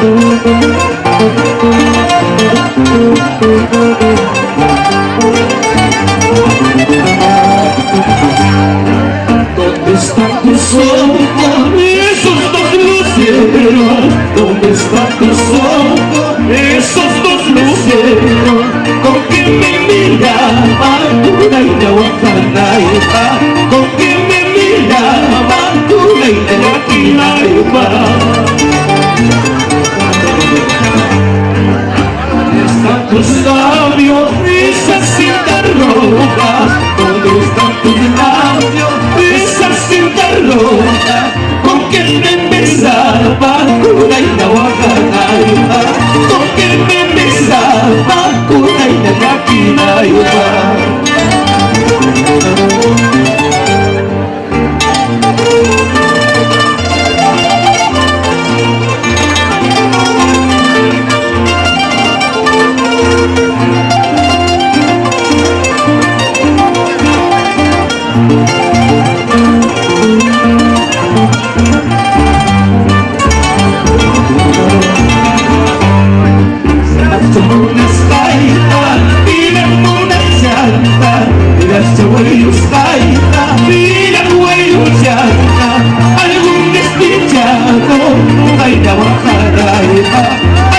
¿Dónde están tus ojos, esos dos luceros? ¿Dónde están tus ojos, esos dos luceros? ¿Con quién me miraba una y la otra naiva? ¿Con quién me miraba una y la otra naiva? ¿Dónde están tus labios, esas cintas rojas? ¿Dónde están tus labios, esas cintas rojas? ¿Con quién me besaba una y la otra naiva? ¿Con quién me besaba una y la otra naiva?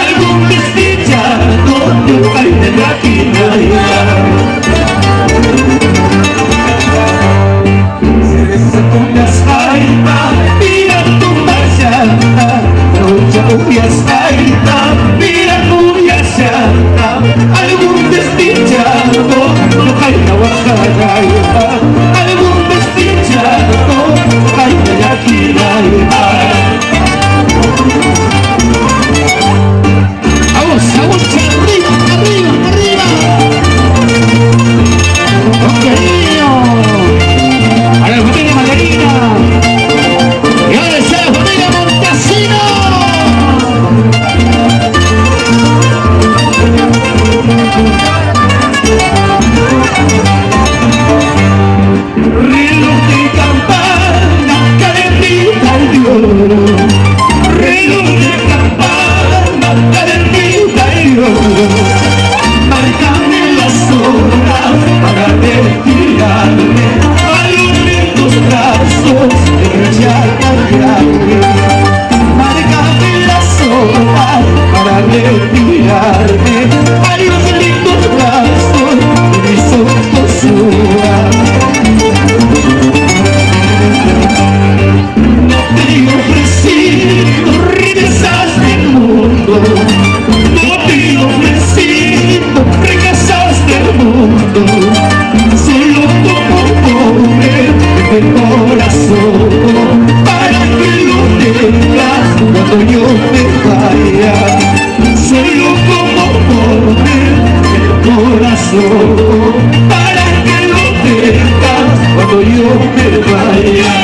Algún desdichado de baile de aquí se besa con las jaitas, mira tu marchanta, no ya jaitas, mira tu yachanta. Algún desdichado de baile algún desdichado de baile de aquí para que lo tengas cuando yo me vaya.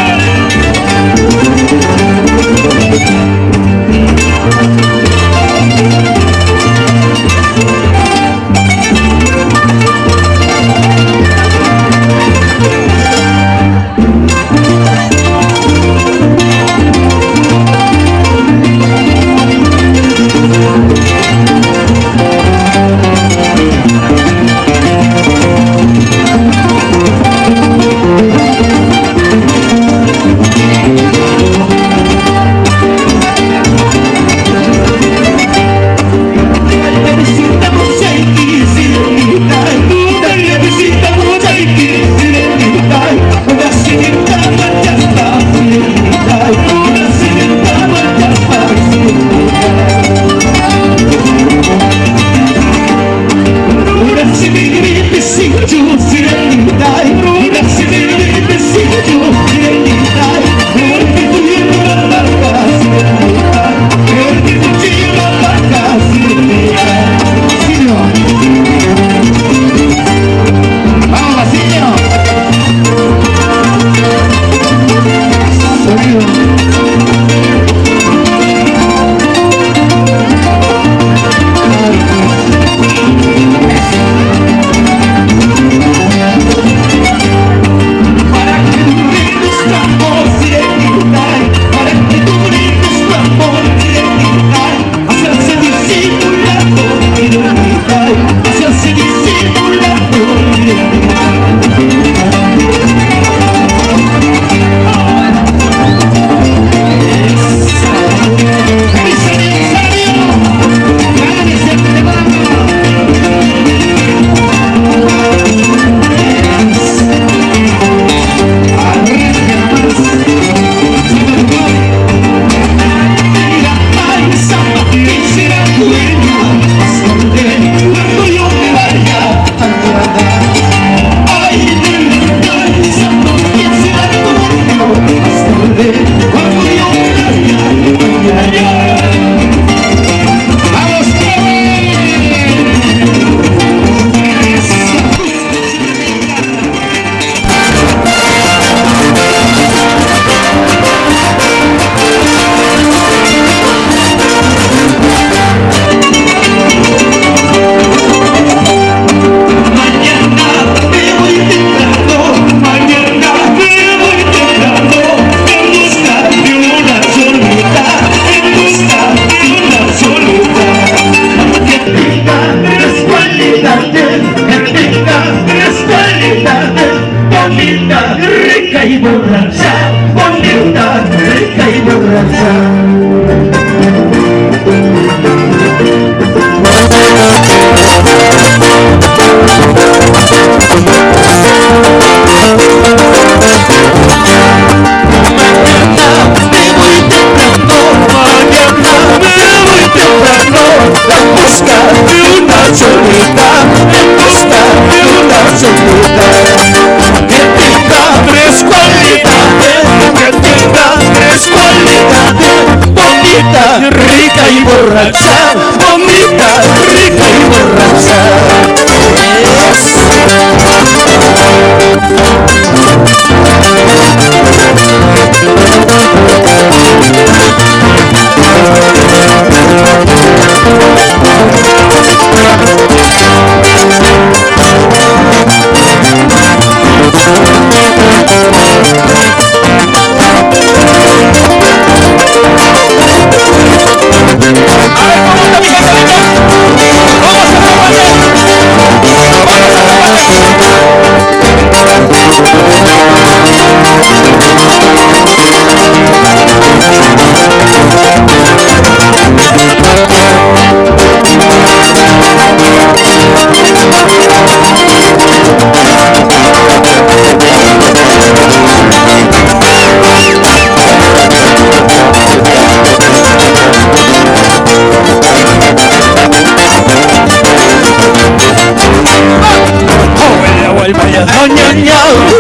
rica y borracha, bonita, rica y borracha.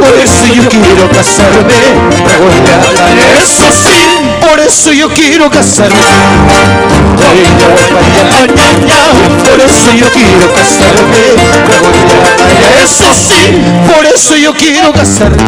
Por eso yo quiero casarme, eso sí, por eso yo quiero casarme. Por eso yo quiero casarme, eso sí, por eso yo quiero casarme.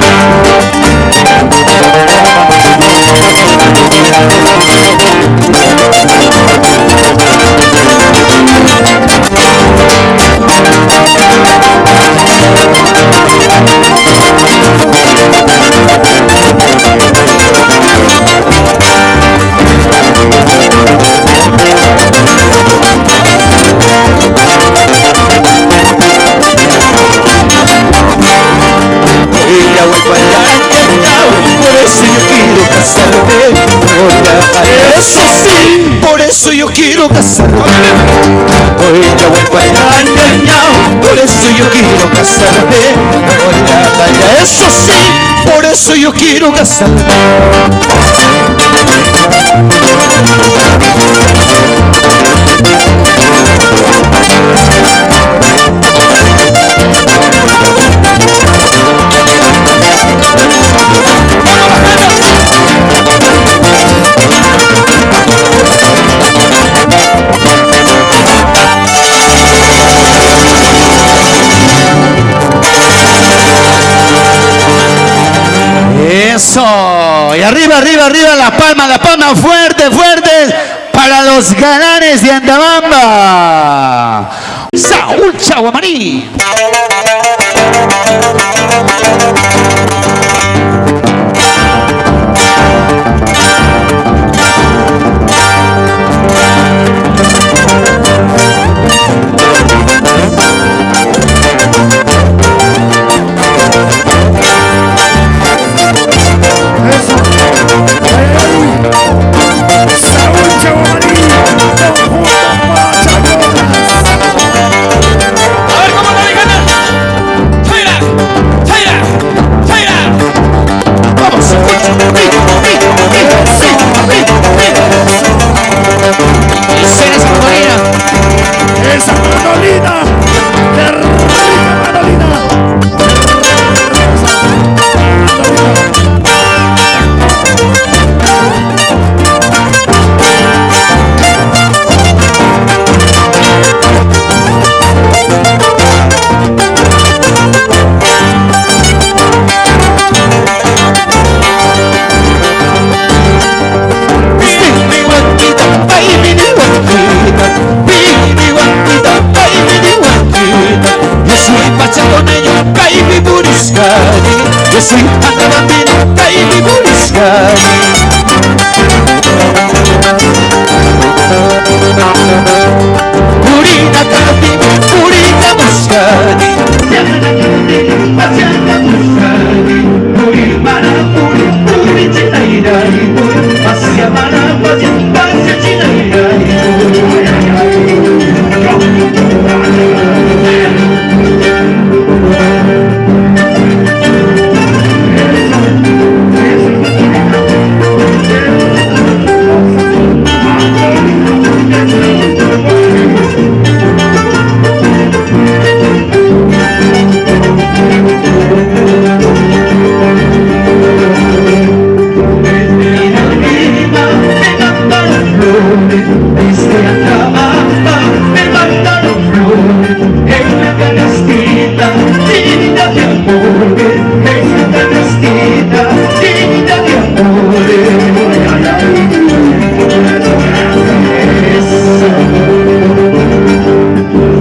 Eso sí, por eso yo quiero casarme. Hoy ya vuelvo a engañar, por eso yo quiero casarme. Eso sí, por eso yo quiero casarme. Eso, y arriba, arriba, arriba, las palmas fuertes, fuertes, para los galanes de Andabamba. Saúl Chaguamarí. A ver cómo está mi canal. Chaira, chaira, chaira. voy a trabajar, me mandaron flores en una canastita llena de amores, en una canastita llena de amores.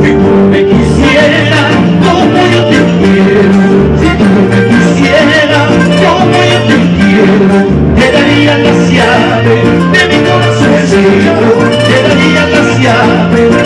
Si tú me quisieras como yo te quiero, si tú me quisieras como yo te quiero, te daría las llaves de mi corazoncito, te daría las llaves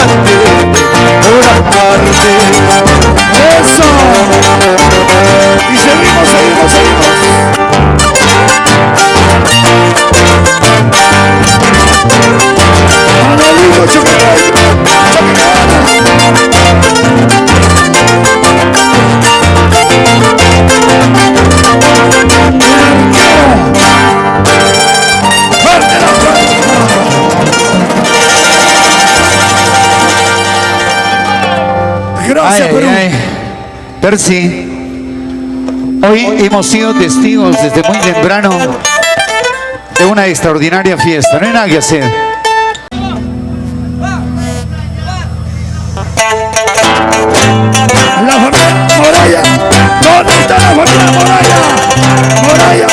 amarte, por amarte. Eso. Y seguimos. Manolito Gracias, Perú. Percy, hoy hemos sido testigos desde muy temprano de una extraordinaria fiesta. No hay nada que hacer. La familia Moraya. ¿Dónde está la familia Moraya? Moraya.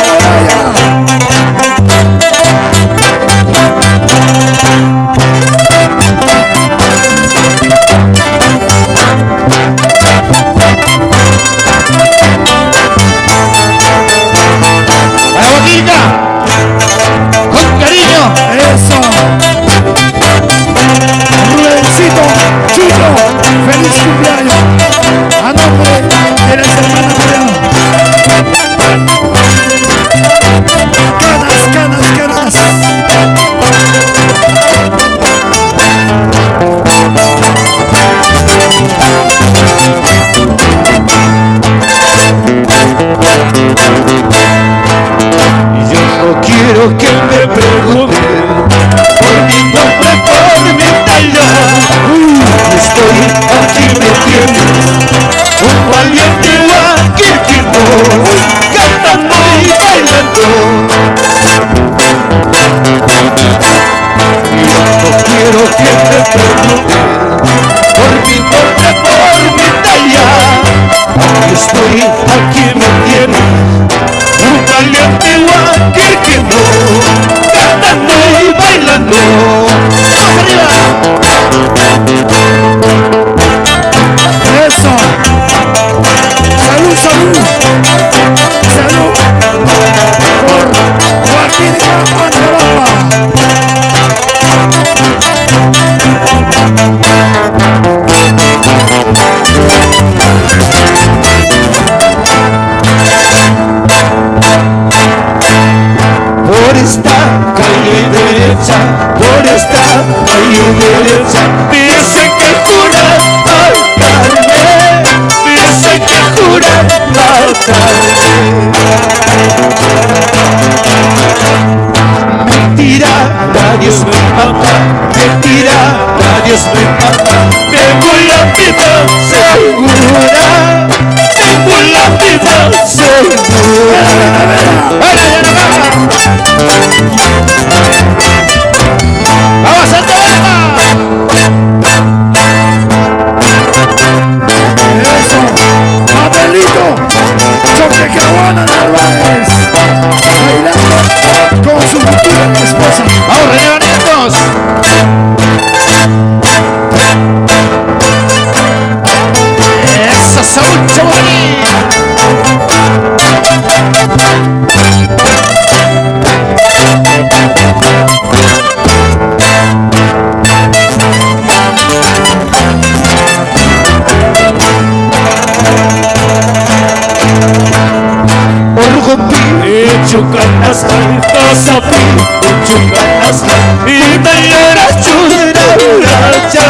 ¡La boquita! ¡Con cariño! Eso. Rubencito, Chucho, feliz cumpleaños. A nombre de las hermanas Moreno. Canas. Yo no quiero que me pregunten por mi nombre, por mi talla. Estoy aquí, me tienes, un valiente guaquiquito, cantando y bailando. Yo no quiero que me pregunten por mi nombre, por mi talla. Estoy aquí, me tienes, un valiente guaquiquito, cantando y bailando. ¡Vamos arriba! Eso. Salud. Por Joaquín Angelapa. Por esta calle derecha, por esta calle derecha, dice que jura matarme, dice que jura matarme. Mentira, Dios me mata, mentira, Dios me mata. Tengo la vida segura, tengo la vida segura. ¡Vamos a tomar! Eso. Abelito. Choquecahuana Narváez. Bailando con su futura esposa. ¡Vamos, relevamientos! ¡Eso, Saúl Chamonix! Chucanas, tosapi, chucanas, y me llora chura uracha,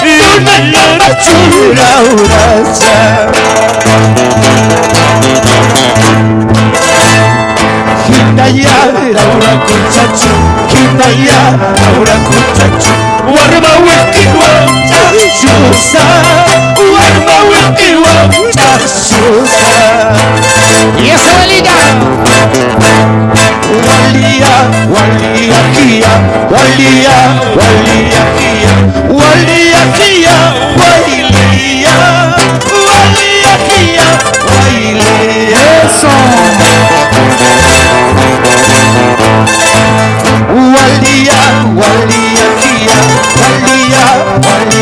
y me llora chura uracha. Hindaya, Laura Kuchachu, Hindaya, Laura Kuchachu, Warma wiki wachachusa, Warma wiki wachachusa. ¡Y esa balita! Walia, walia, kia, walia, walia, kia, walia, kia, wailia, walia, kia, wailia. Eso. Walia, walia, kia, walia, walia.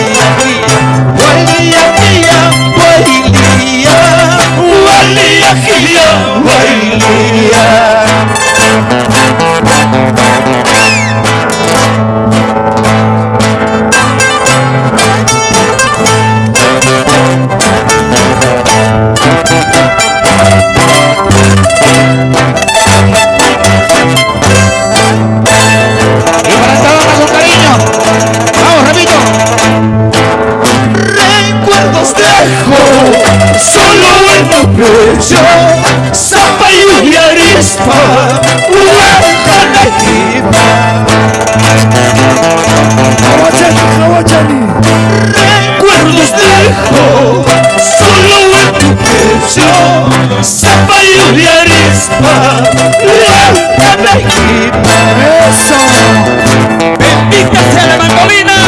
pecho, Zapallo y arispa, Huacanajipa. Recuerdos dejo solo en tu pecho, Zapallo y arispa, Huacanajipa. Bendita sea la mandolina.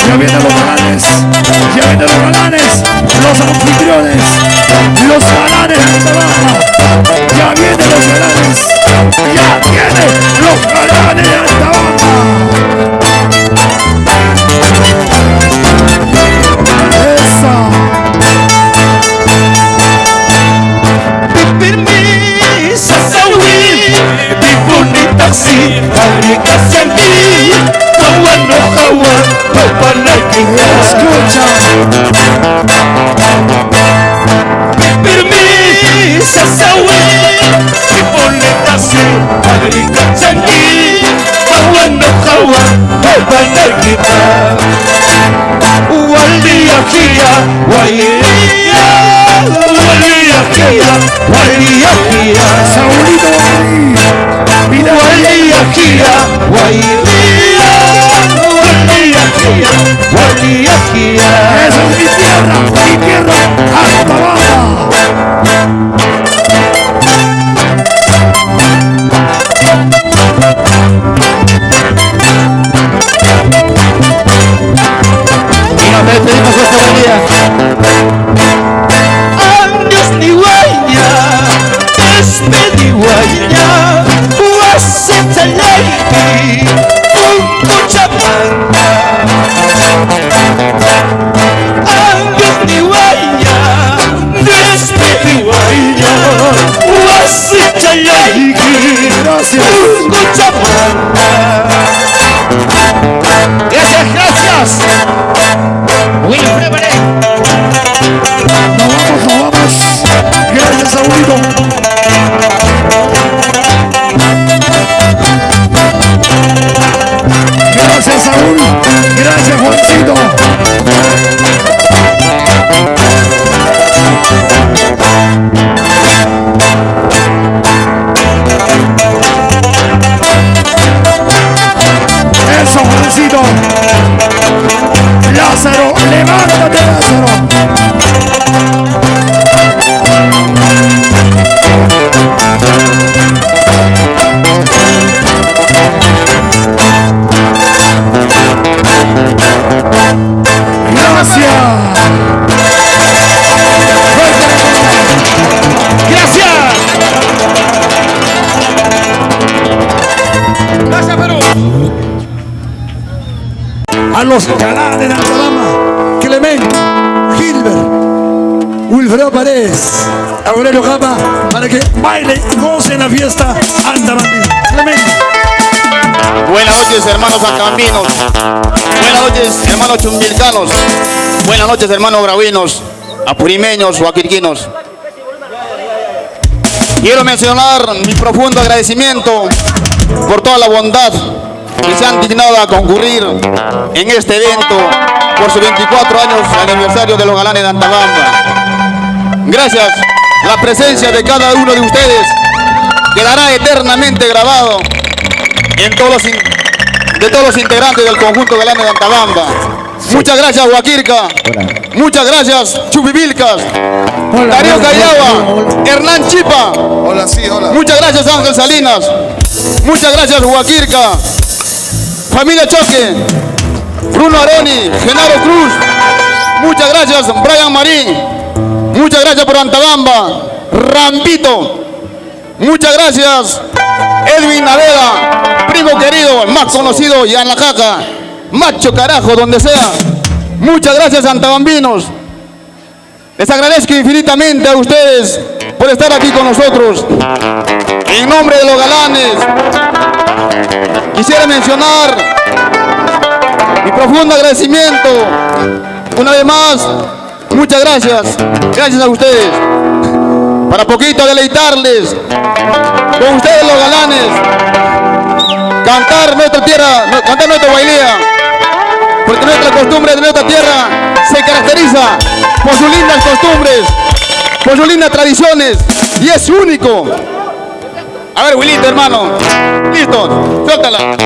Ya vienen los galanes, ya vienen los galanes, los anfitriones, los galanes de Antabamba. Ya vienen los galanes, ya vienen los galanes de Antabamba. Esa. Permisa, Saúl, mi bonita sí, fabricas en mí, Jaguano, Escucha. Permisa, Saúl, mi bonita sí, fabricas en mí, Jaguano, Waldia, Gia, Waldia, Waldia, Gia, Waldia, Gia. Saúlito ahí. Mira, Waldia, Gia, Waldia, Waldia, Gia, Waldia, Gia. esa es mi tierra, Antabamba. Nos despedimos de esta alegría. Adiós ni guaya, despedi guaya, Huaseta Lady, con Cochabamba. Adiós ni guaya, despedi guaya, Huaseta Lady, con Cochabamba. Gracias, gracias. Wilfredo Pérez. Nos vamos. Gracias, Saúlito. Gracias, Saúl. Gracias, Juancito. Eso, Juancito. Lázaro, levántate, Lázaro. Gracias. Gracias. Gracias, Perú. A los galanes de Antabamba, Clement, Gilbert, Wilfredo Paredes, Aurelio Capa, para que bailen y gocen la fiesta Antabambina. Clement. Buenas noches, hermanos acambinos. Buenas noches, hermanos chumbilcanos. Buenas noches, hermanos bravinos, apurimeños o aquirquinos. Quiero mencionar mi profundo agradecimiento por toda la bondad que se han dignado a concurrir en este evento por sus 24 años aniversario de los galanes de Antabamba. Gracias, la presencia de cada uno de ustedes quedará eternamente grabado en todos los integrantes del conjunto Galanes de Antabamba. Muchas gracias, Huaquirca. Muchas gracias, Chupivilcas. Darío Callagua, Hernán Chipa. Hola, sí, hola. Muchas gracias, Ángel Salinas. Muchas gracias, Huaquirca. Familia Choque, Bruno Aroni, Genaro Cruz. Muchas gracias, Brian Marín. Muchas gracias por Antabamba. Rampito. Muchas gracias, Edwin Naveda, primo querido, más conocido y en la jaca. Macho carajo, donde sea. Muchas gracias, antabambinos. Les agradezco infinitamente a ustedes por estar aquí con nosotros. En nombre de los galanes, quisiera mencionar mi profundo agradecimiento. Una vez más, muchas gracias. Gracias a ustedes. Para poquito deleitarles con ustedes los galanes, cantar nuestra tierra, cantar nuestra bailía, porque nuestra costumbre de nuestra tierra se caracteriza por sus lindas costumbres, por sus lindas tradiciones, y es único. A ver, Wilito, hermano, listo, suéltala.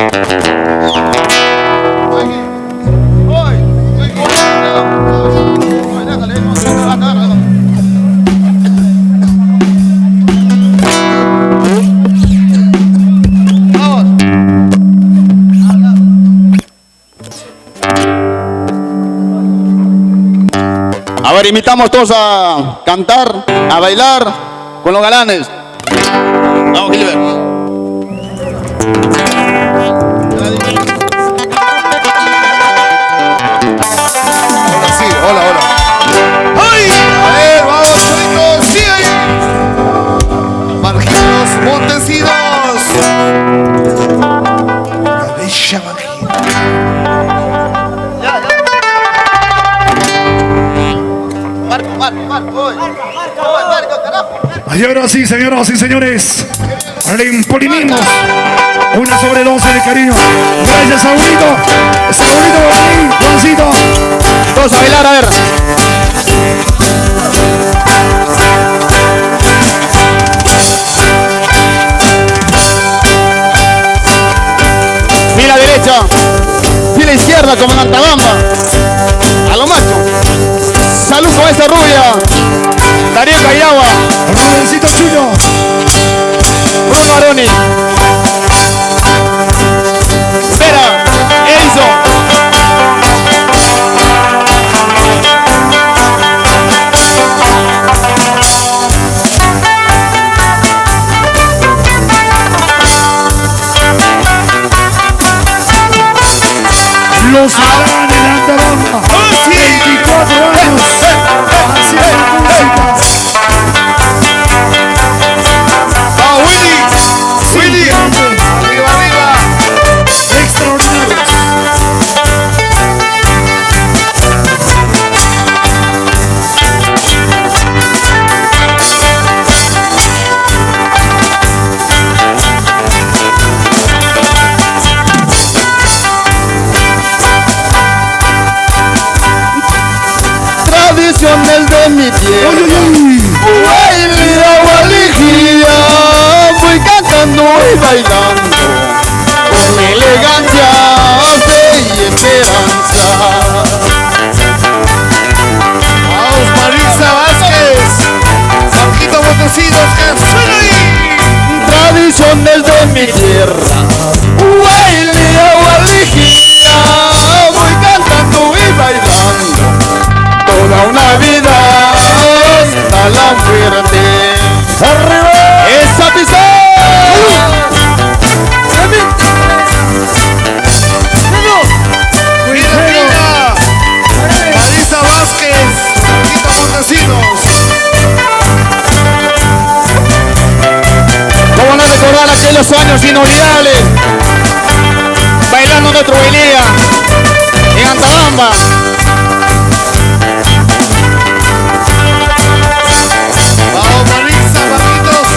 A ver, invitamos todos a cantar, a bailar con los galanes. Vamos, Gilbert. Ahora sí, hola, hola. ¡Ay! A ver, vamos, chicos, sí, ahí. Marginos, Montesinos. La bella Margina. Y ahora sí, señoras y señores, le imponimos una sobredosis de cariño. Gracias, Saulito. Saulito, Juancito. Todos a bailar, a ver. Fila derecha, fila izquierda como en Antabamba. A lo macho. Salud con esta rubia. Darío Cairagua. Rubencito Chuyo. Bruno Aroni. Vera. Enzo. Los harán en Antabamba. 24 años. Haciendo música. Willy. Arriba, arriba. Extraordinarios. Tradiciones de mi tierra. Uy, uy, uy. Baile o alegría, voy cantando y bailando con elegancia, fe y esperanza. Vamos, Marisa Vázquez. Marquito Montesinos, que suena ahí. Tradiciones de mi tierra, baile o alegría, voy cantando y bailando toda una vida hasta la muerte. ¡Arriba! ¡Esa pizza! Marisa Vázquez. Marquito Montesinos. ¿Cómo no recordar aquellos años inolvidables? Bailando nuestro bailía en Antabamba. Vamos, Marisa, Marquitos.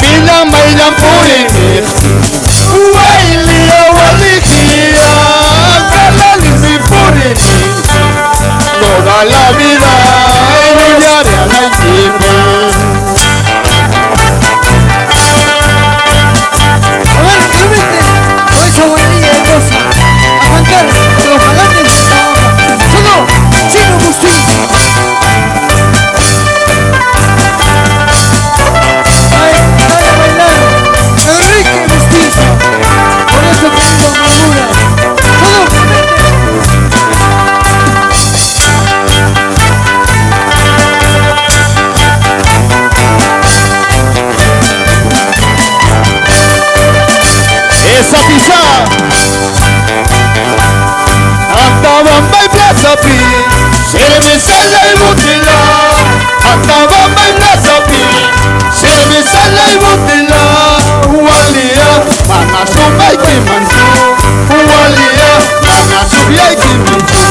Bailan, bailan por el baile o alegría, bailan y por el toda la vida brillaré a la tiempo. A ver, súbete con esa bailía hermosa a cantar los galanes de Antabamba. Solo, Chino Agustín. Enrique Mestizo, por eso te digo amargura. Todos esa pisada Antabamba y Plaza Pi, cerveza y botella. Antabamba y Plaza Pi, cerveza y botella. Walia, mana sopa y que manchó. Walia, mana sopa y que manchó.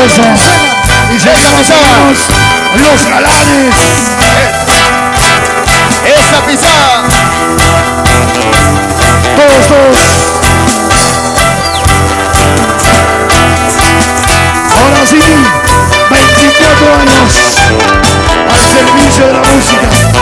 Eso. Y seguimos, seguimos. Los galanes. Esa pisada. Todos, todos. Ahora sí, 24 años al servicio de la música.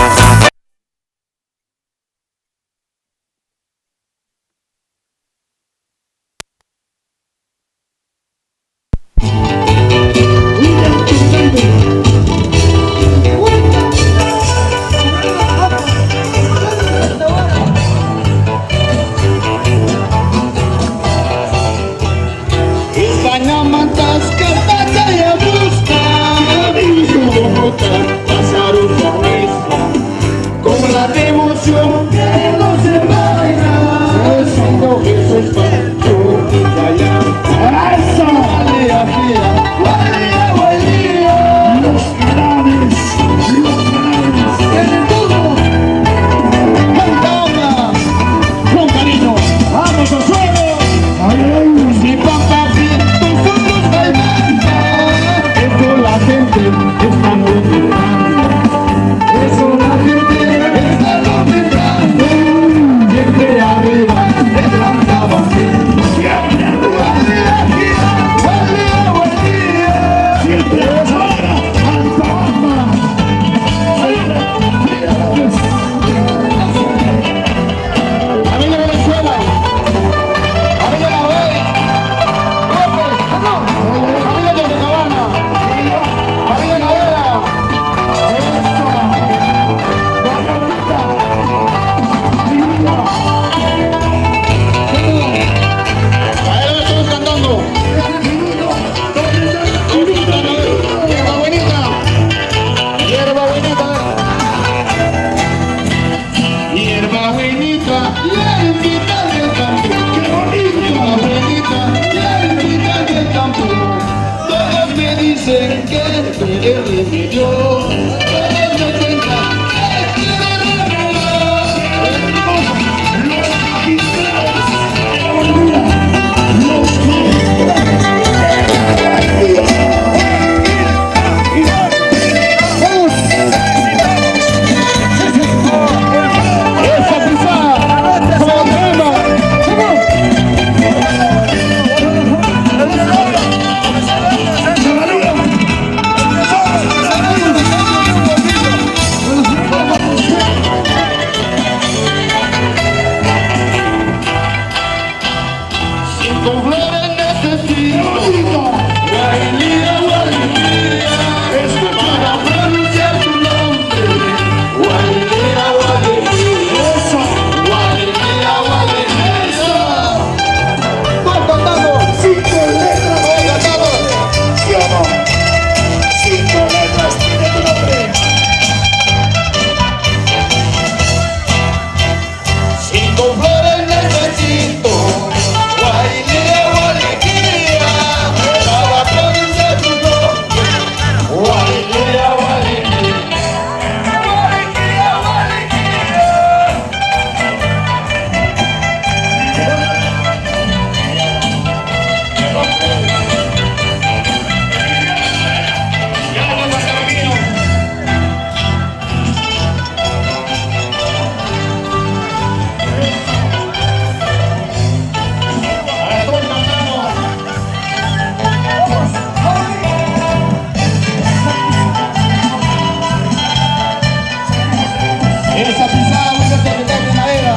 Esa pisada muy respetable de madera.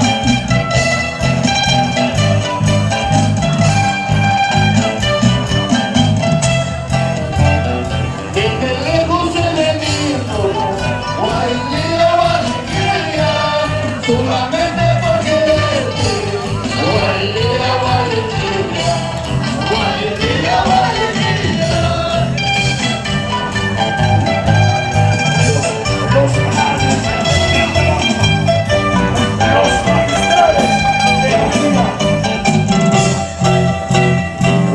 Desde lejos enemigo, Guainía, Guainía, solamente por quererte. Guainía, Guainía, Guainía, Guainía.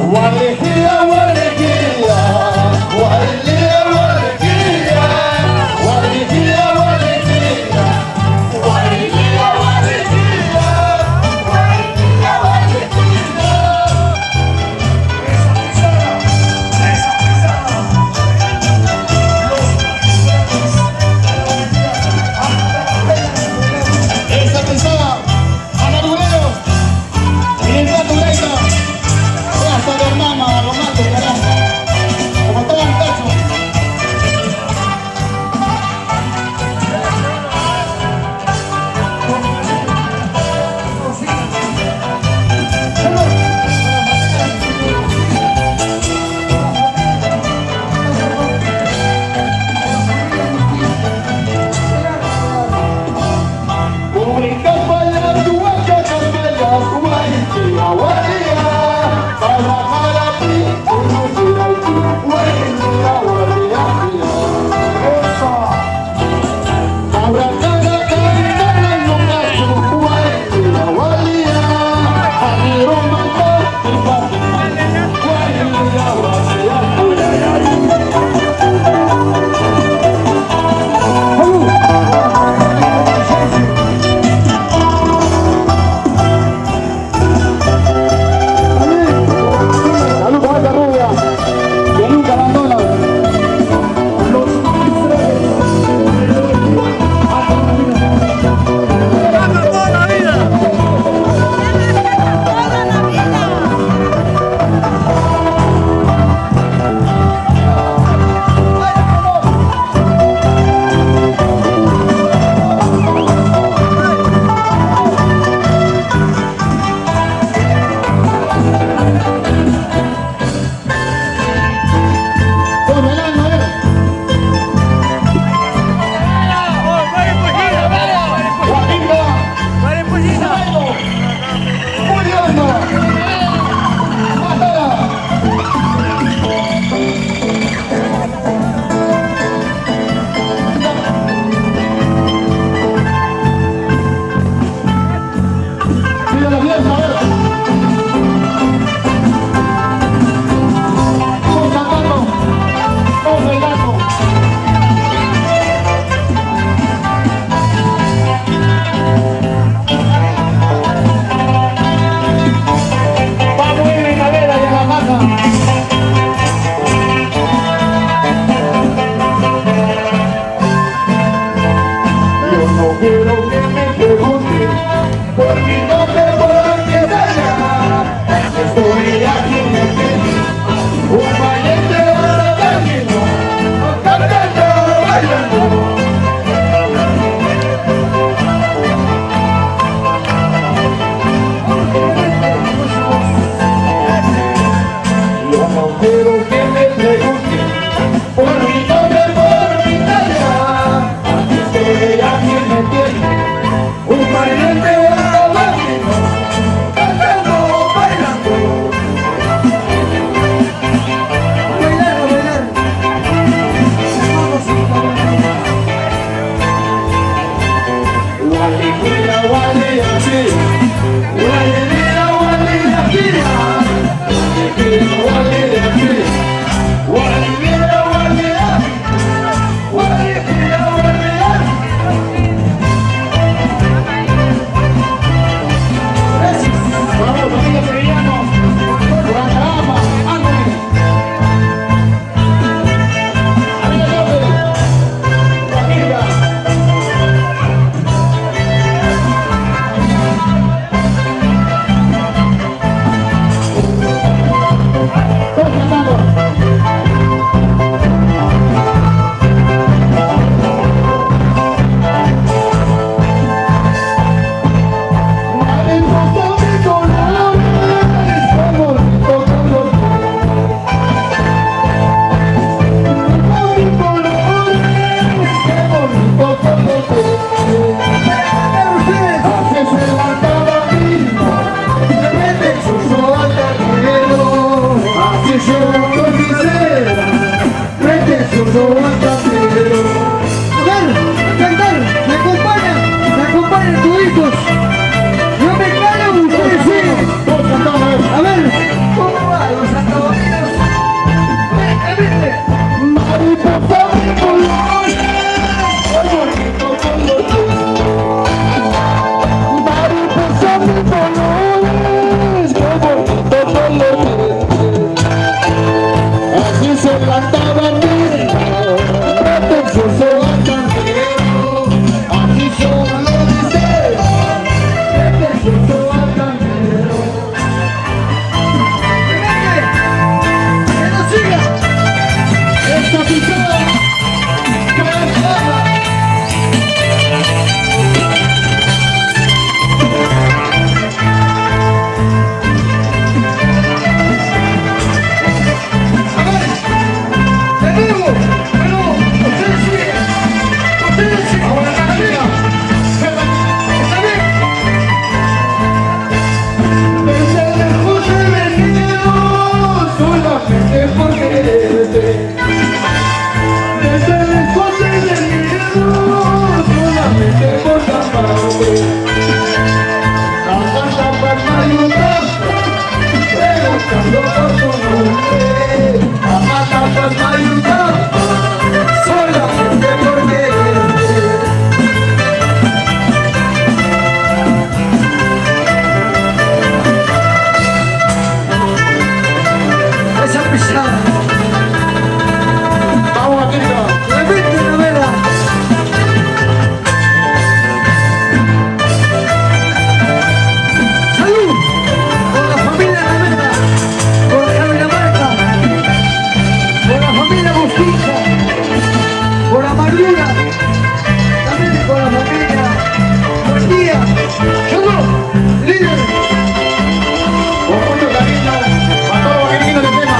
Guarejía, guarejía, guarejía, guarejía, guarejía, guarejía, guarejía, guarejía. líder. Con mucho cariño, a todos los guaquirinos del tema.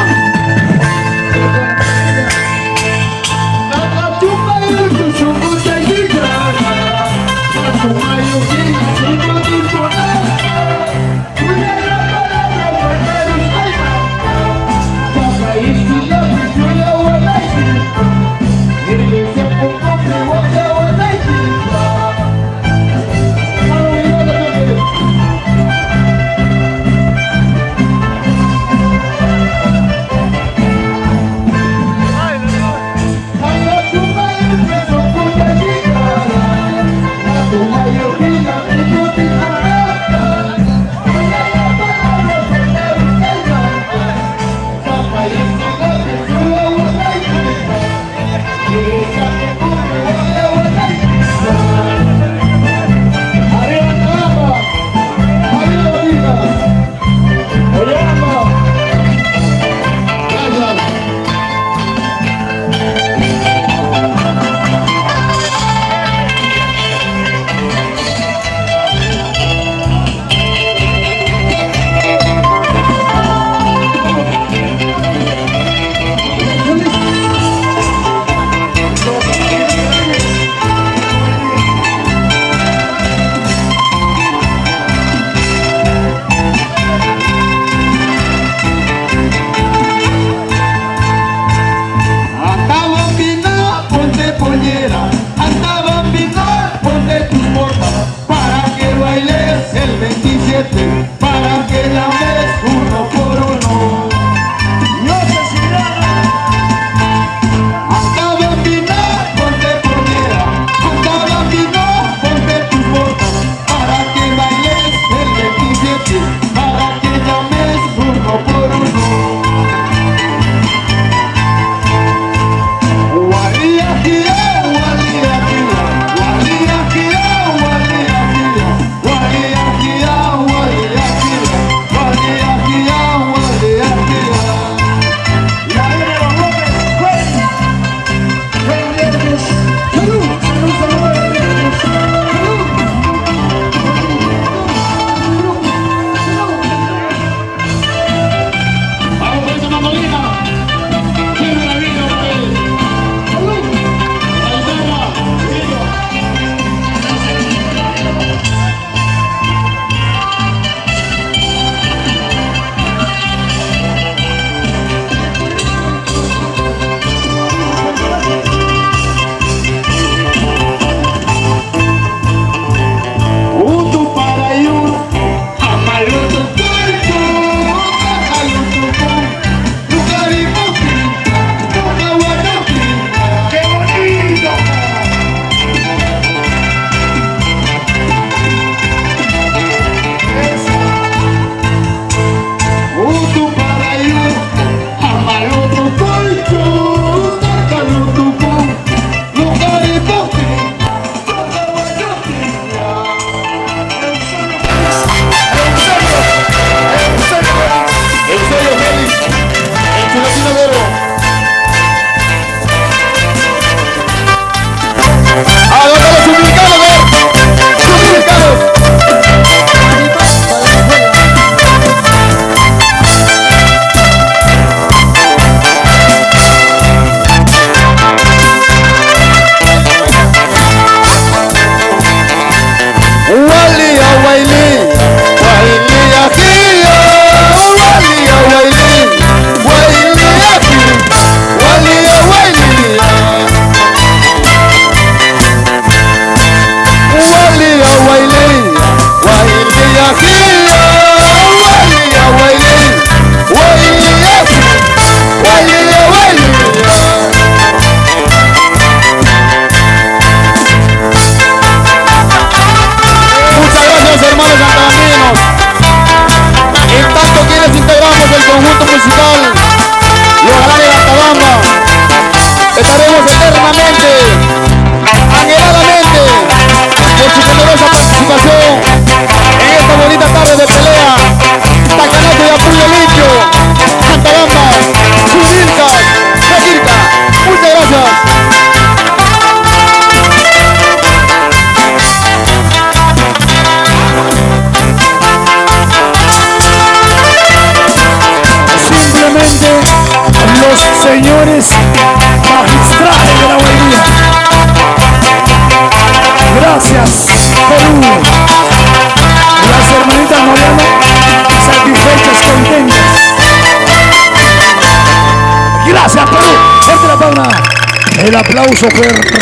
aplauso fuerte.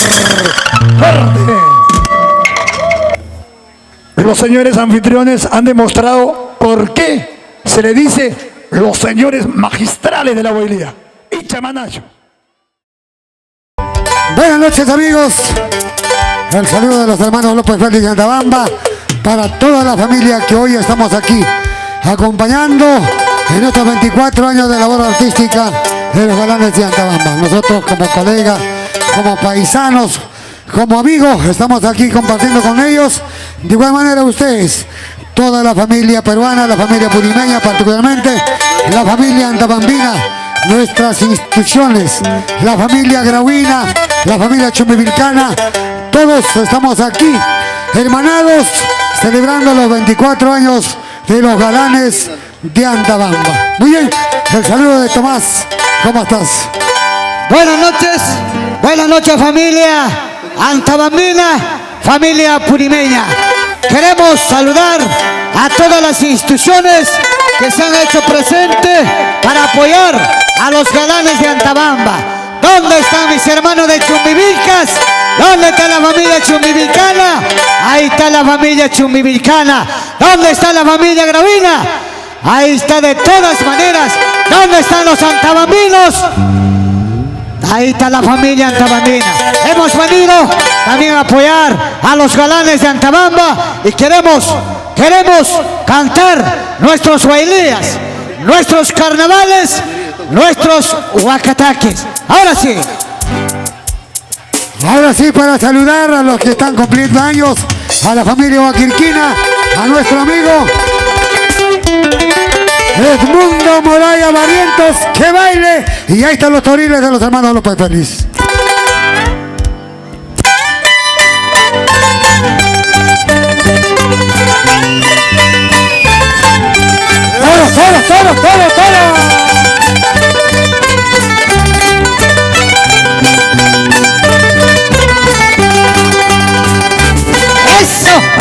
Los señores anfitriones han demostrado por qué se le dice los señores magistrales de la boilía. Y chamanayo. Buenas noches, amigos. El saludo de los hermanos López Félix de Antabamba para toda la familia que hoy estamos aquí acompañando en estos 24 años de labor artística de los Galanes de Antabamba. Nosotros como colegas, como paisanos, como amigos, estamos aquí compartiendo con ellos. De igual manera ustedes, toda la familia peruana, la familia purimeña, particularmente la familia antabambina, nuestras instituciones, la familia grauina, la familia chumbivilcana, todos estamos aquí, hermanados, celebrando los 24 años de los Galanes de Antabamba. Muy bien, el saludo de Tomás, ¿cómo estás? Buenas noches familia antabambina, familia purimeña. Queremos saludar a todas las instituciones que se han hecho presentes para apoyar a los Galanes de Antabamba. ¿Dónde están mis hermanos de Chumbivilcas? ¿Dónde está la familia chumbivilcana? Ahí está la familia chumbivilcana. ¿Dónde está la familia grauina? Ahí está de todas maneras. ¿Dónde están los antabambinos? Ahí está la familia antabambina. Hemos venido también a apoyar a los Galanes de Antabamba y queremos cantar nuestros bailías, nuestros carnavales, nuestros huacataques. Ahora sí, para saludar a los que están cumpliendo años, a la familia Huaquirquina, a nuestro amigo Edmundo Moraya Barrientos, que baile. Y ahí están los toriles de los hermanos López Félix. ¡Todos!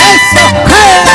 ¡Eso! ¡Jala!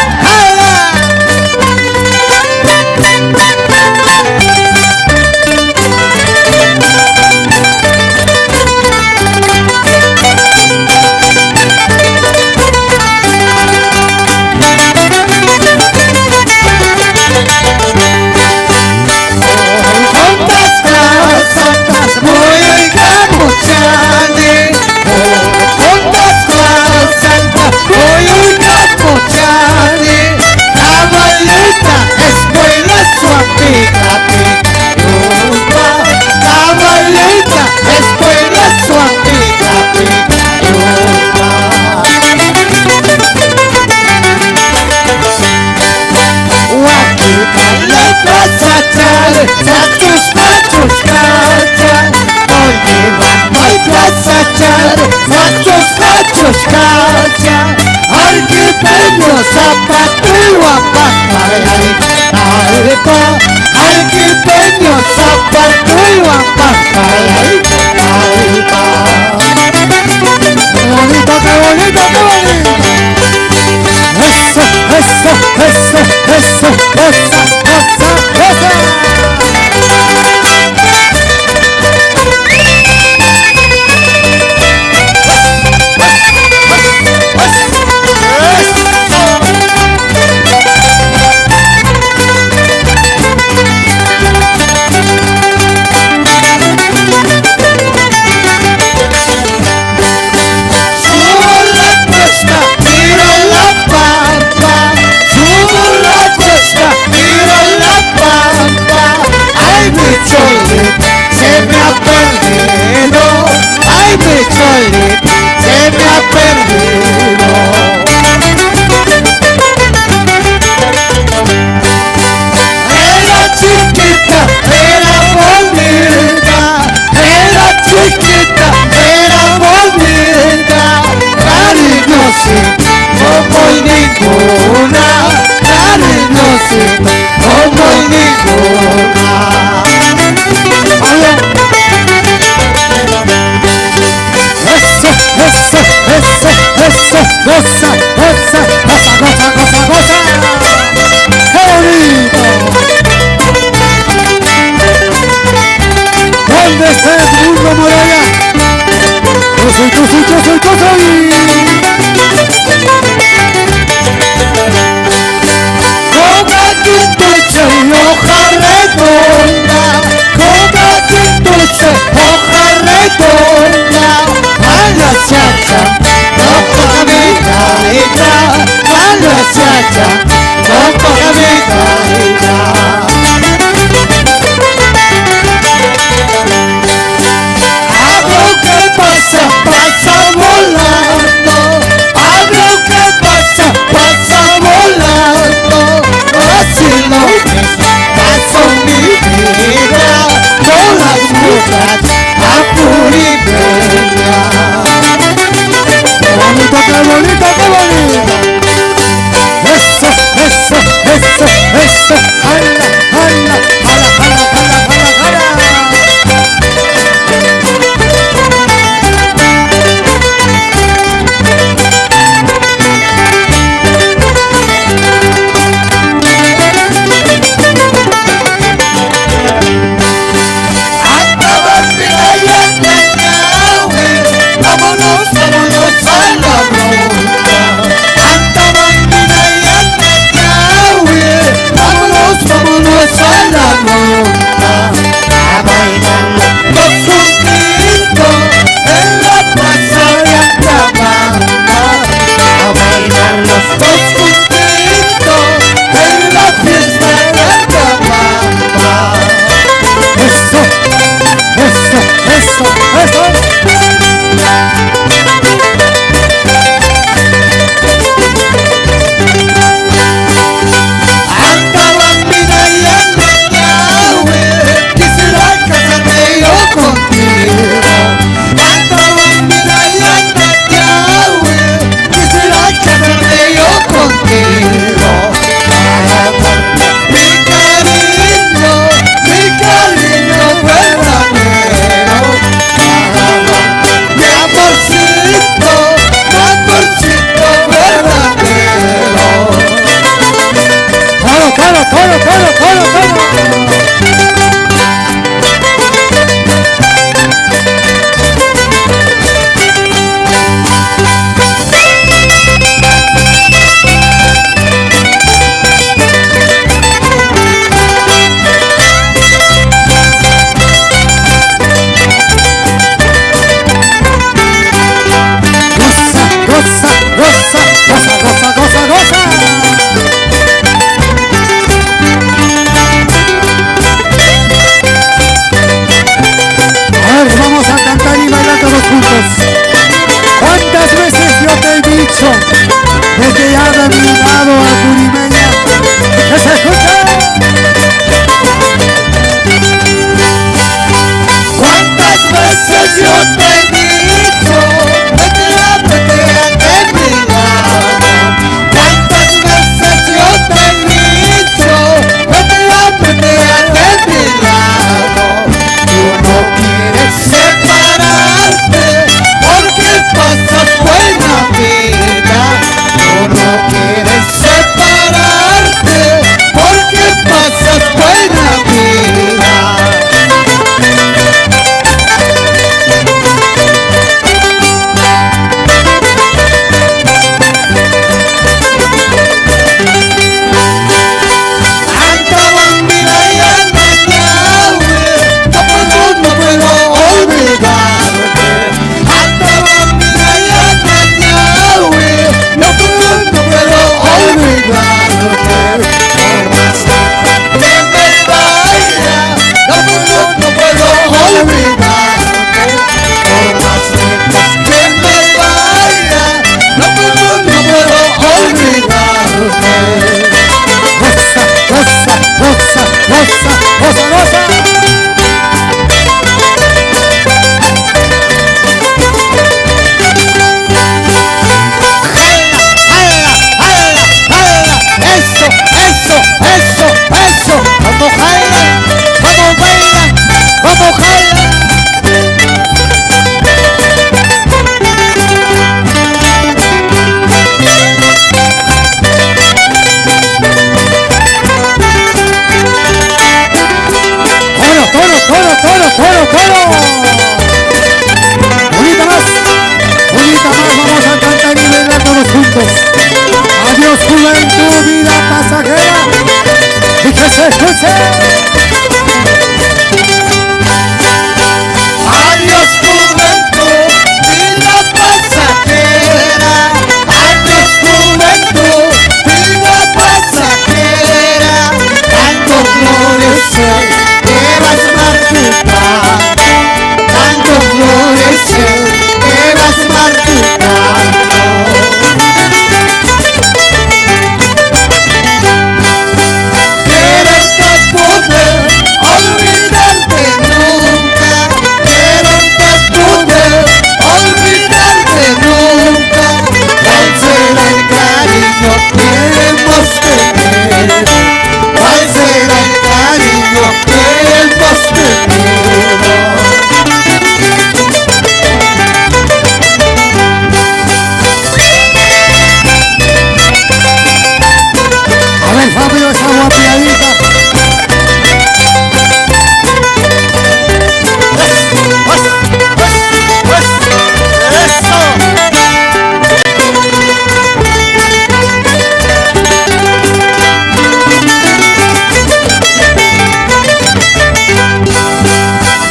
soy. Coca quintuche y hoja redonda, coca quintuche, hoja redonda, a la chacha, no coja mi caída, a la chacha, no coja mi caída. Algo que pasa, pasa volando, algo que pasa, pasa volando, así lo ves, paso mi vida con las muchachas a Purimeña. ¡Qué bonito, qué bonito, qué bonito! Eso, eso, eso, eso, jala, jala, jala, jala, jala, jala, jala. Vámonos, vámonos a la ronda. Anta bambina y anda Yahweh. Vámonos, vámonos a la ronda. A bailar los juntitos en la plaza de Antabamba. A bailar los dos juntitos en la fiesta de Antabamba. Eso, eso, eso, eso. Anta bambina y anda Yahweh, quisiera casarme yo contigo. Anta bambina y anda Yahweh, quisiera casarme yo contigo. Para darte mi cariño verdadero. Para darte mi amorcito verdadero. Todo. Goza. Escuche. Adiós juventud, vida pasajera. Adiós juventud, vida pasajera. Tanto florecer que vas marchitando. Tanto florecer que vas marchitando. Quererte poder olvidarte nunca. Quererte poder olvidarte nunca. ¿Cuál será el cariño que hemos tenido? ¿Cuál será el cariño que hemos tenido? A ver, Fabio, esa guapiadita.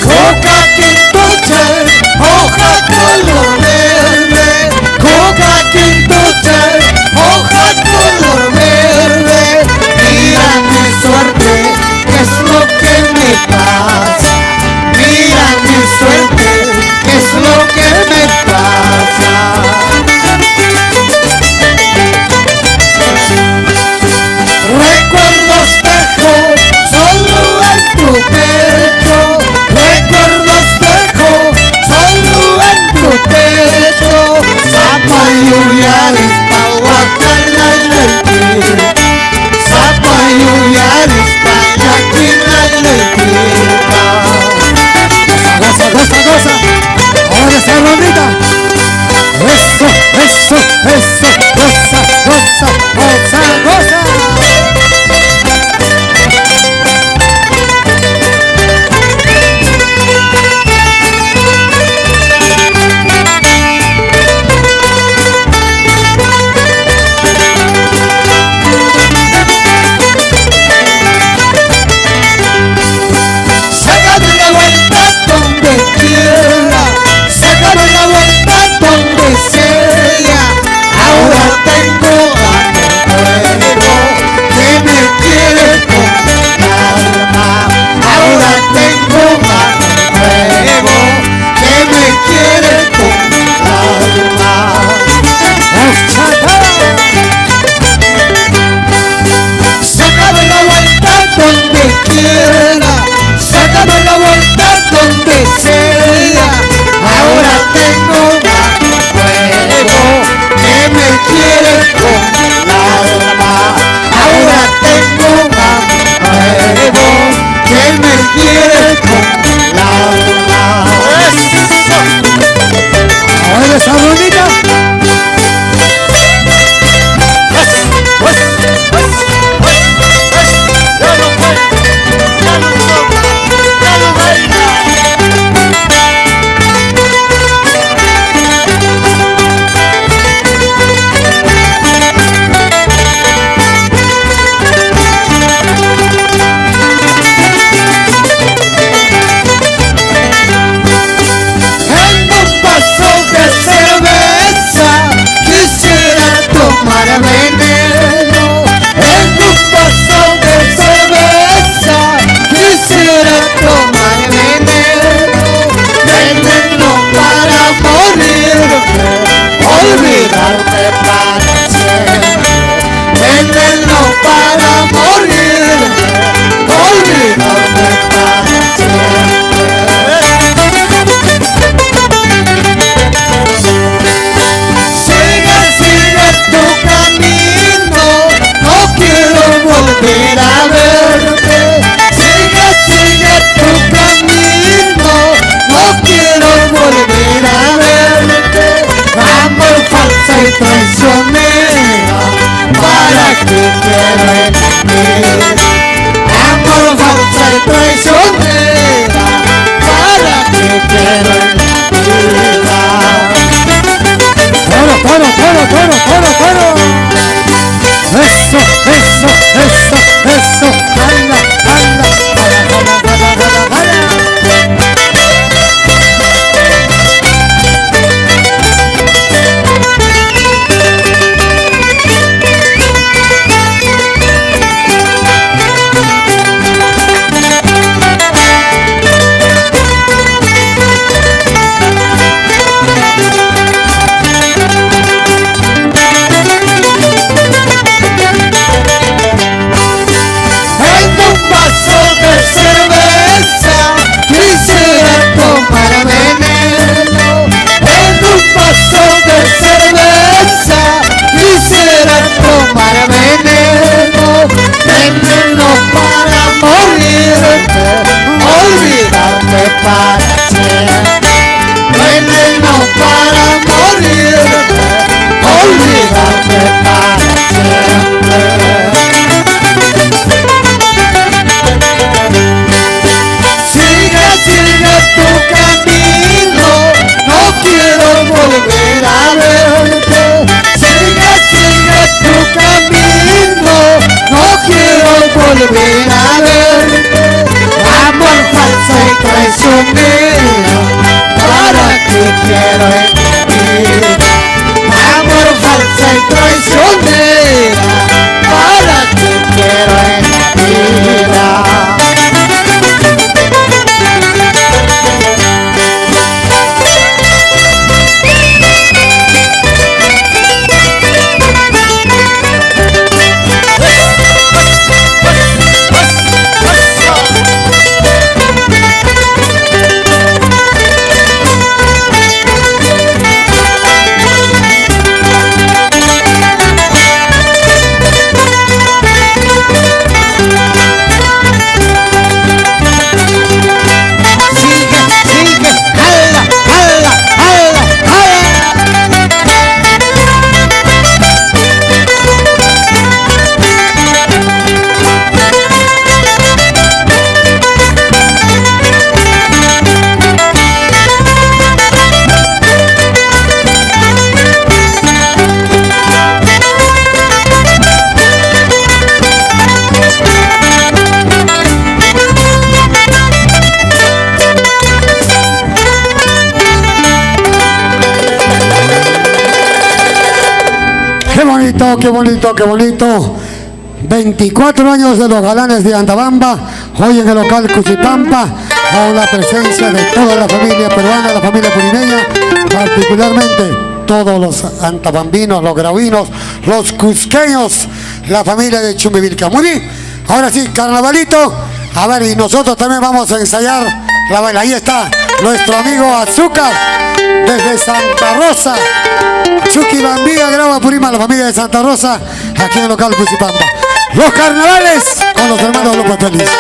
Coca quintuche, hoja color verde. Coca quintuche, hoja color verde. Mira mi suerte, ¿qué es lo que me pasa? Mira mi suerte, ¿qué es lo que me pasa? Recuerdos dejo solo en tu pecho. Recuerdos dejo solo en tu pecho. Zapayuyaris pahuacalalaytir. Zapayuyaris payaquilalaytir. Goza, goza, goza. Ahora esa rondita. Eso, eso, eso. Goza, goza, goza, goza. Sácame la vuelta donde quiera, sácame la vuelta donde sea. Ahora tengo ganas qué bonito, qué bonito. 24 años de los galanes de Antabamba, hoy en el local Cuchipampa, con la presencia de toda la familia peruana, la familia purimeña, particularmente todos los antabambinos, los grauinos, los cusqueños, la familia de Chumbivilca. Muy bien, ahora sí, carnavalito. A ver, y nosotros también vamos a ensayar la baila. Ahí está nuestro amigo Azúcar, desde Santa Rosa. Chucky Bambía, Grava Purima, la familia de Santa Rosa, aquí en el local Cuchipampa. Los carnavales con los hermanos López Feliz.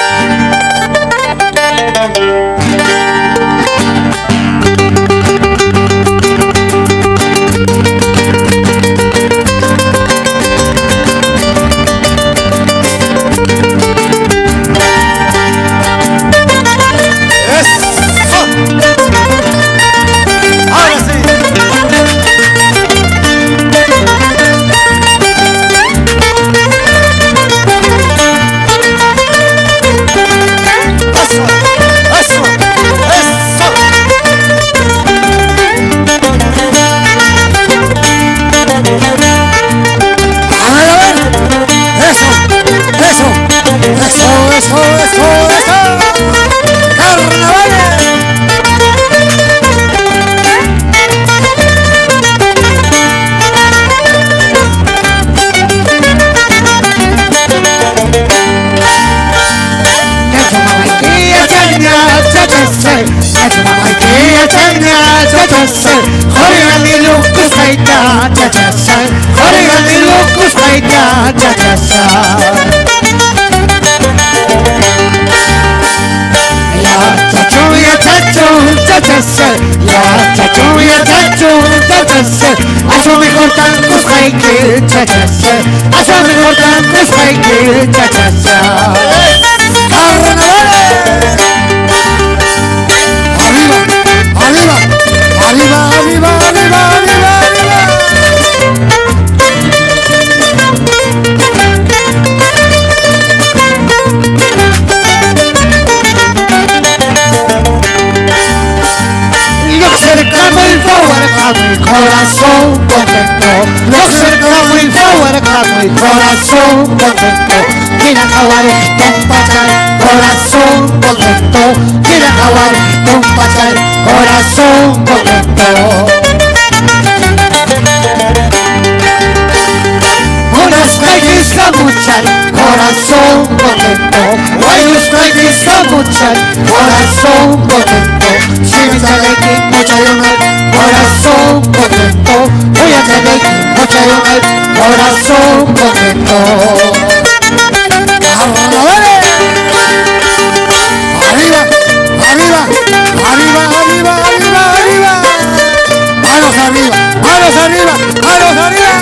Aso mejor tantos hay que chachasa, aso mejor tantos hay que chachasa. Arriba, arriba, arriba, arriba, arriba, arriba, arriba. Lo cercano y favorable, corazón contento. Lo cercano y favorable, corazón contento. Quiere acabar esto un pasar, corazón contento. Quiere acabar esto un pasar, corazón contento. Unos calles a muchar, corazón contento. Unos calles a muchar, corazón contento. Si me sale que mucha llamar, corazón contento. Voy a tener que mucha llamar, corazón contento. Arriba, arriba, arriba, arriba, arriba, arriba. Manos arriba, manos arriba, manos arriba.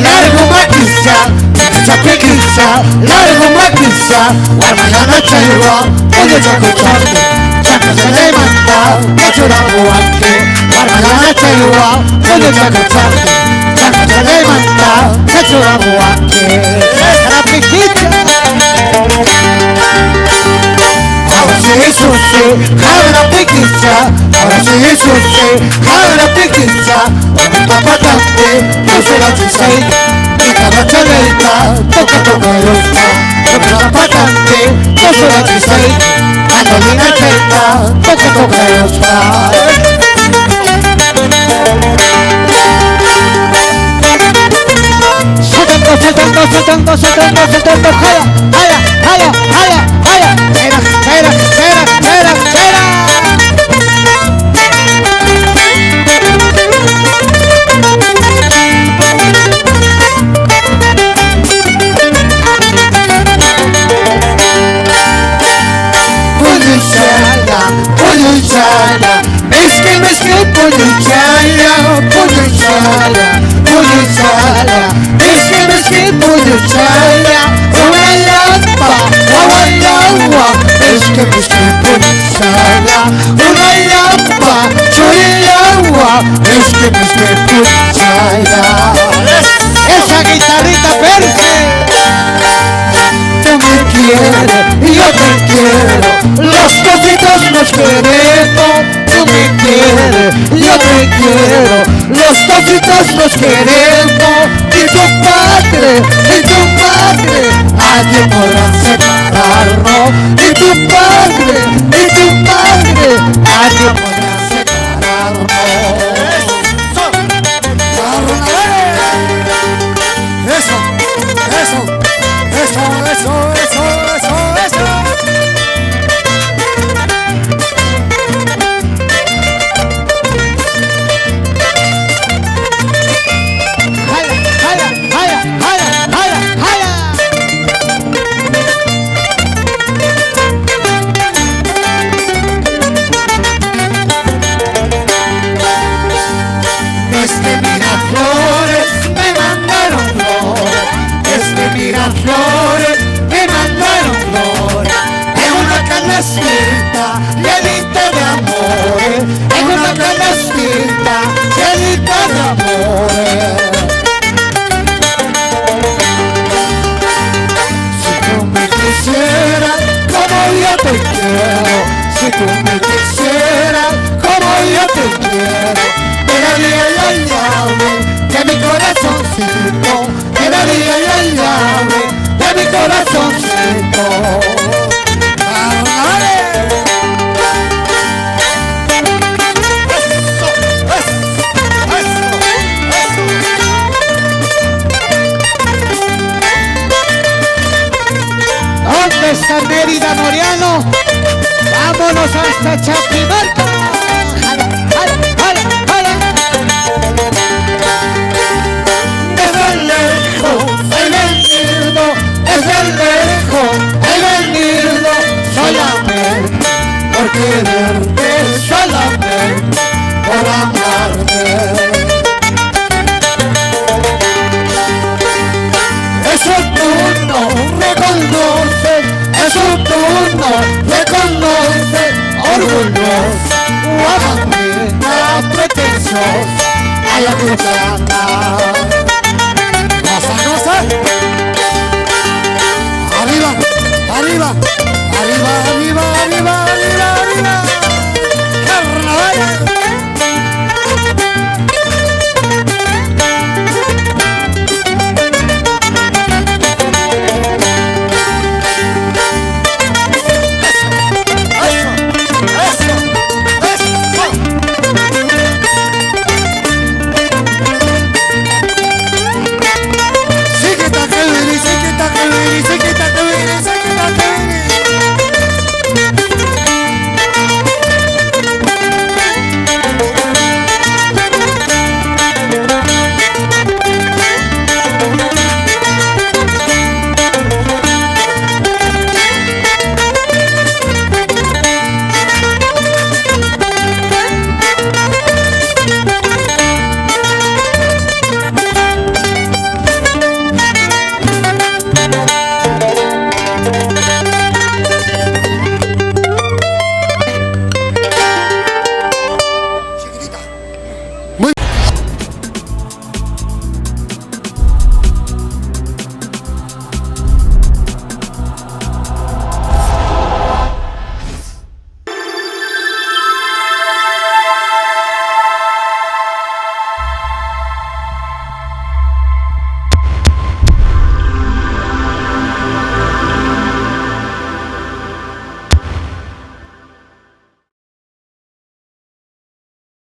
Largo maquilla, chapequilla, largo maquilla, la mañana chayua, oye chacuchate, chaca se levanta, ocho la guante, la mañana chayua, oye chacuchate, chaca se levanta, ocho la guante, chapequilla. Ahora sí es usted, ahora pequeña, ahora sí es usted, ahora pequeña, ahora patante, no se la chisei, y cada chaleta, toca el osta, ahora patante, no se la chisei, Andolina cheta, toca el osta. Saltando, jala, espera. Polluchala, es que polluchala, es que polluchala, una nos queremos, tú me quieres, yo te quiero, los tocitos nos queremos, y tu padre, nadie podrá separarnos, y tu padre, nadie podrá separarnos. Eso. Desde Miraflores me mandaron flores, desde Miraflores me mandaron flores, en una canastita llenita de amores, en una canastita llenita de amores. Si tú me quisieras como yo te quiero, si tú me quisieras como yo te quiero, te daría la llave de mi corazoncito, te daría la llave de mi corazoncito. ¿Dónde está Mérida Moriano? Vámonos hasta Chaquimarca. Desde lejos, he venido solamente por quererte, solamente por amarte. Eso tú no reconoces, eso tú no reconoces, orgullosa, guapamita, pretenciosa, a la gusana. Goza. Arriba, arriba, arriba, arriba, arriba.